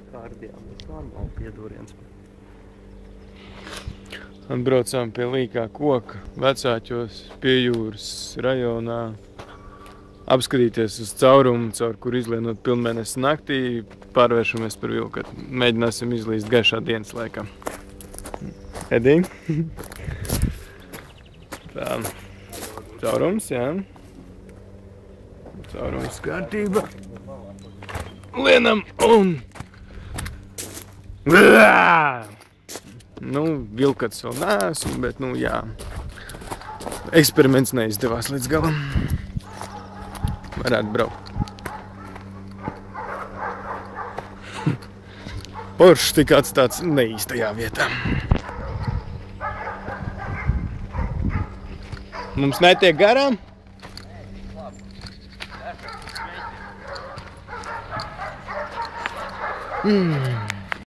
vai kārdījām, bet normāli piedūriens. Atbraucām pie Līkā koka, Vecāķos, pie jūras rajonā. Apskatīties uz caurumu, caur kur izlienot pilnmēnesi naktī, pārvēršamies par vilkatu. Mēģināsim izlīst gaišā dienas laikā. Edī? Tā. Caurums, jā. Caurums kārtība. Lienam un... Nu, vilkats vēl neesmu, bet, nu, jā. Eksperiments neizdevās līdz galam. Varētu braukt. Poršs tika atstāts neīstajā vietā. Mums netiek garām?